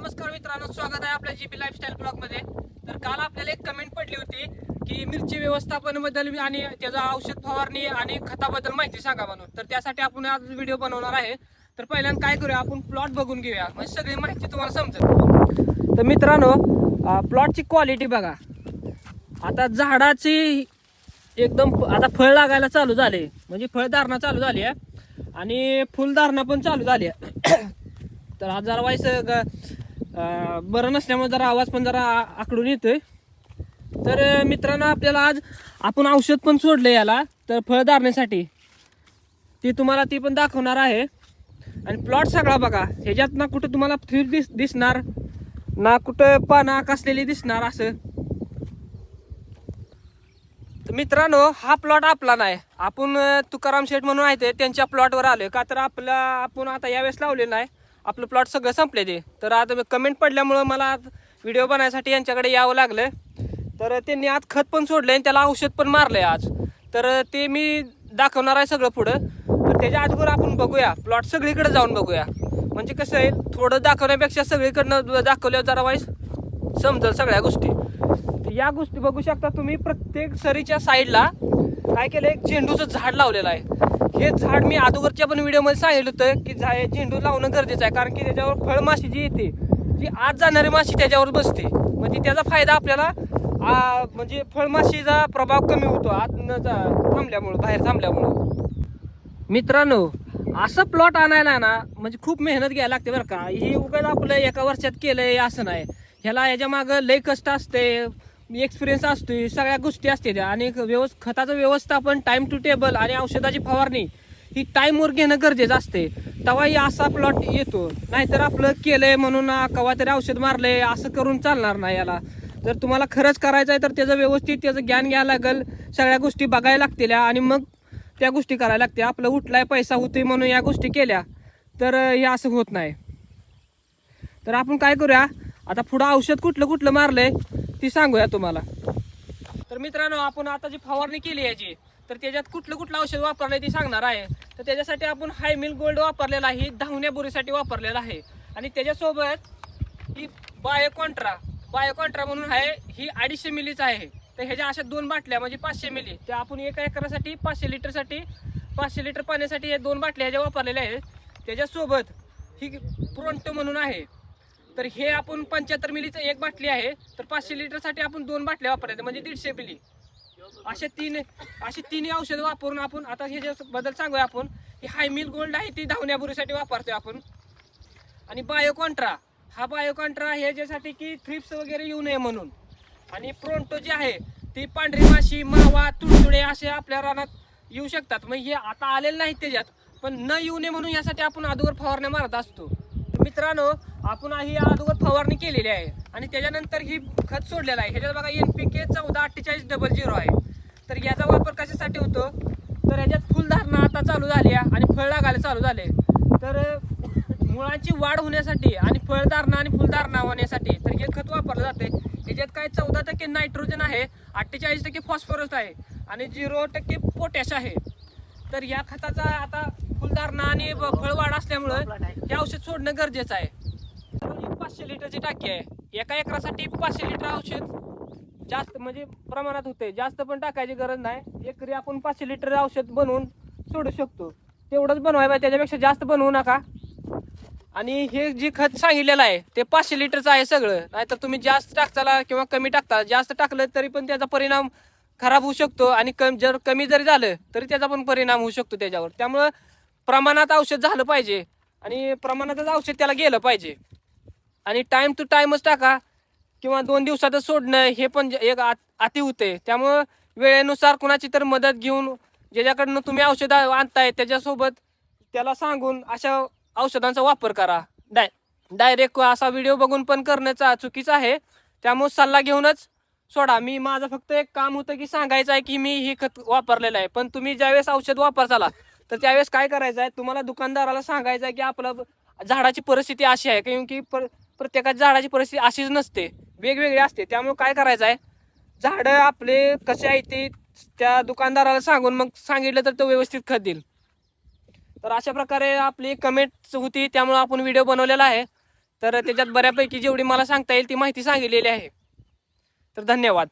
नमस्कार मित्रांनो, स्वागत आहे आपल्या जीपी लाईफस्टाईल ब्लॉग मध्ये। तर काल आपल्याला एक कमेंट पडली होती की मिरची व्यवस्थापन बद्दल आणि त्याचा औषध फवारणी आणि खताबद्दल माहिती सांगा म्हणून। तर त्यासाठी आपण आज व्हिडिओ बनवणार आहे। तर पहिल्यांदा काय करूया, आपण प्लॉट बघून घेऊया, म्हणजे सगळी माहिती तुम्हाला समजेल। तर मित्रांनो, प्लॉटची क्वालिटी बघा। आता झाडाची एकदम आता फळ लागायला चालू झाले, म्हणजे फळधारणा चालू झाली आहे आणि फुलधारणा पण चालू झाली आहे। तर आज जरा वाईस बरं नसल्यामुळे जरा आवाज पण जरा आकडून येतोय। तर मित्रांनो, आपल्याला आज आपण औषध पण सोडले याला, तर फळधारणेसाठी ती तुम्हाला ती पण दाखवणार आहे। आणि प्लॉट सगळा बघा, ह्याच्यात ना कुठं तुम्हाला थ्रिप दिसणार ना कुठं पानं आकासलेली दिसणार असं। तर मित्रांनो, हा प्लॉट आपला नाही, आपण तुकाराम शेठ म्हणून आहे त्यांच्या प्लॉटवर आलोय का, तर आपण आता यावेळेस लावलेलं नाही, आपलं प्लॉट सगळं संपले ते। तर आता कमेंट पडल्यामुळं मला व्हिडिओ बनवायसाठी यांच्याकडे यावं लागलं। तर त्यांनी आज खत पण सोडलं आणि त्याला औषध पण मारलंय आज, तर ते मी दाखवणार आहे सगळं पुढं। तर त्याच्या अगोदर आपण बघूया प्लॉट, सगळीकडे जाऊन बघूया, म्हणजे कसं आहे थोडं दाखवण्यापेक्षा सगळीकडनं दाखवल्यावर जरा वाईस समजेल सगळ्या गोष्टी। या गोष्टी बघू शकता तुम्ही, प्रत्येक सरीच्या साईडला काय केलं, एक झेंडूचं झाड लावलेलं आहे। हे झाड मी अगोदरच्या पण व्हिडिओमध्ये सांगितलं होतं की झेंडू लावणं गरजेचं आहे, कारण की त्याच्यावर फळमाशी जी येते, जी आत जाणारी माशी त्याच्यावर बसते, म्हणजे त्याचा फायदा आपल्याला म्हणजे फळमाशीचा प्रभाव कमी होतो आत न थांबल्यामुळं, बाहेर थांबल्यामुळं। मित्रांनो, असं प्लॉट आणायला ना म्हणजे खूप मेहनत घ्यायला लागते बरं का। ही उगाच आपलं एका वर्षात केलंय असं नाही, ह्याला याच्या मागं लय कष्ट असते, एक्सपिरियन्स असतोय, सगळ्या गोष्टी असते त्या। आणि खताचं व्यवस्थापन, टाइम टू टेबल आणि औषधाची फवारणी ही टाईमवर घेणं गरजेचं असते, तेव्हाही असा प्लॉट येतो। नाहीतर आपलं केलंय म्हणून कवा तरी औषध मारलंय असं करून चालणार नाही याला। जर तुम्हाला खरंच करायचं आहे तर त्याचं व्यवस्थित त्याचं ज्ञान घ्यायला लागेल, सगळ्या गोष्टी बघायला लागतील आणि मग त्या गोष्टी करायला लागते। आपलं उठलाय पैसा होतोय म्हणून या गोष्टी केल्या तर हे असं होत नाही। तर आपण काय करूया, आता पुढं औषध कुठलं कुठलं मारलंय ती सांगूया तुम्हाला। तर मित्रांनो, आपण आता जी फवारणी केली याची, तर त्याच्यात कुठलं कुठलं औषध वापरलंय ती सांगणार आहे। तर त्याच्यासाठी आपण हायमिल गोल्ड वापरलेला आहे, धावण्या बुरीसाठी वापरलेला आहे। आणि त्याच्यासोबत ही बायोकॉन्ट्रा म्हणून आहे, ही 250 मिलीच आहे। तर ह्याच्या अशा 2 बाटल्या म्हणजे 500 मिली, त्या आपण 1 एकरासाठी 500 लिटरसाठी 500 लिटर पाण्यासाठी हे 2 बाटल्या ह्याच्या वापरलेल्या आहेत। त्याच्यासोबत ही प्रोंटो म्हणून आहे, तर हे आपण 75 मिलीचं 1 बाटली आहे, तर 500 लिटरसाठी आपण 2 बाटल्या वापरायच्या म्हणजे 150 मिली। असे तिन्ही औषधं वापरून आपण आता ह्याच्याबद्दल सांगूया आपण। ही हायमिल गोल्ड आहे, ती धावण्याबुरीसाठी वापरतोय आपण। आणि बायोकॉन्ट्रा ह्याच्यासाठी की थ्रिप्स वगैरे येऊ नये म्हणून। आणि प्रोंटो जी आहे ती पांढरी माशी, मावा, तुडतुडे असे आपल्या रानात येऊ शकतात, मग हे आता आलेलं नाही त्याच्यात, पण न येऊ नये म्हणून यासाठी आपण अगोदर फवारण्या मारत असतो। मित्रांनो, आपण ही अगोदर फवारणी केलेली आहे आणि त्याच्यानंतर ही खत सोडलेलं आहे। ह्याच्यात बघा NPK 144800 आहे। तर याचा वापर कशासाठी होतो, तर ह्याच्यात फुलधारणा आता चालू झाली आहे आणि फळ लागायला चालू झाले, तर मुळांची वाढ होण्यासाठी आणि फळधारणा आणि फुलधारणा होण्यासाठी तर हे खत वापरलं जाते। ह्याच्यात काय 14% नायट्रोजन आहे, 48% फॉस्फरस आहे आणि 0% पोटॅश आहे। तर या खताचा आता फुलधारणा आणि फळवाढ असल्यामुळं हे औषध सोडणं गरजेचं आहे। 500 लिटरची टाकी आहे, एका एकरासाठी 500 लिटर औषध जास्त म्हणजे प्रमाणात होते, जास्त पण टाकायची गरज नाही। एकरी आपण 500 लिटर औषध बनवून सोडू शकतो, तेवढंच बनवायला, त्याच्यापेक्षा जास्त बनवू नका। आणि हे जे खत सांगितलेलं आहे ते 500 लिटरचं आहे सगळं, नाहीतर तुम्ही जास्त टाकताला किंवा कमी टाकता, जास्त टाकलं तरी पण त्याचा परिणाम खराब होऊ शकतो आणि जर कमी जरी झालं तरी त्याचा पण परिणाम होऊ शकतो त्याच्यावर। त्यामुळं प्रमाणात औषध झालं पाहिजे आणि प्रमाणातच औषध त्याला गेलं पाहिजे। आणि टाइम टू टाइमच टाका किंवा 2 दिवसातच सोडणं हे पण एक अति होते। त्यामुळं वेळेनुसार कुणाची तर मदत घेऊन, ज्याच्याकडनं तुम्ही औषध आणताय त्याच्यासोबत त्याला सांगून अशा औषधांचा वापर करा। डायरेक्ट असा व्हिडिओ बघून पण करणं चुकीचं आहे, त्यामुळे सल्ला घेऊनच सोडा। माझं फक्त एक काम होतं की सांगायचं आहे की मी हे खत वापरलेलं आहे, पण तुम्ही ज्यावेळेस औषध वापरताला तर त्यावेळेस काय करायचं आहे, तुम्हाला दुकानदाराला सांगायचं आहे की आपलं झाडाची परिस्थिती अशी आहे, कारण की प्रत्येकाच्या झाडाची परिस्थिती अशीच नसते, वेगवेगळी असते। त्यामुळे काय करायचं आहे, झाडं आपले कसे आहे ते त्या दुकानदाराला सांगून मग सांगितलं तर तो व्यवस्थित खत देईल। तर अशा प्रकारे आपली कमेंट होती, त्यामुळे आपण व्हिडिओ बनवलेला आहे। तर त्याच्यात बऱ्यापैकी जेवढी मला सांगता येईल ती माहिती सांगितलेली आहे. तर धन्यवाद.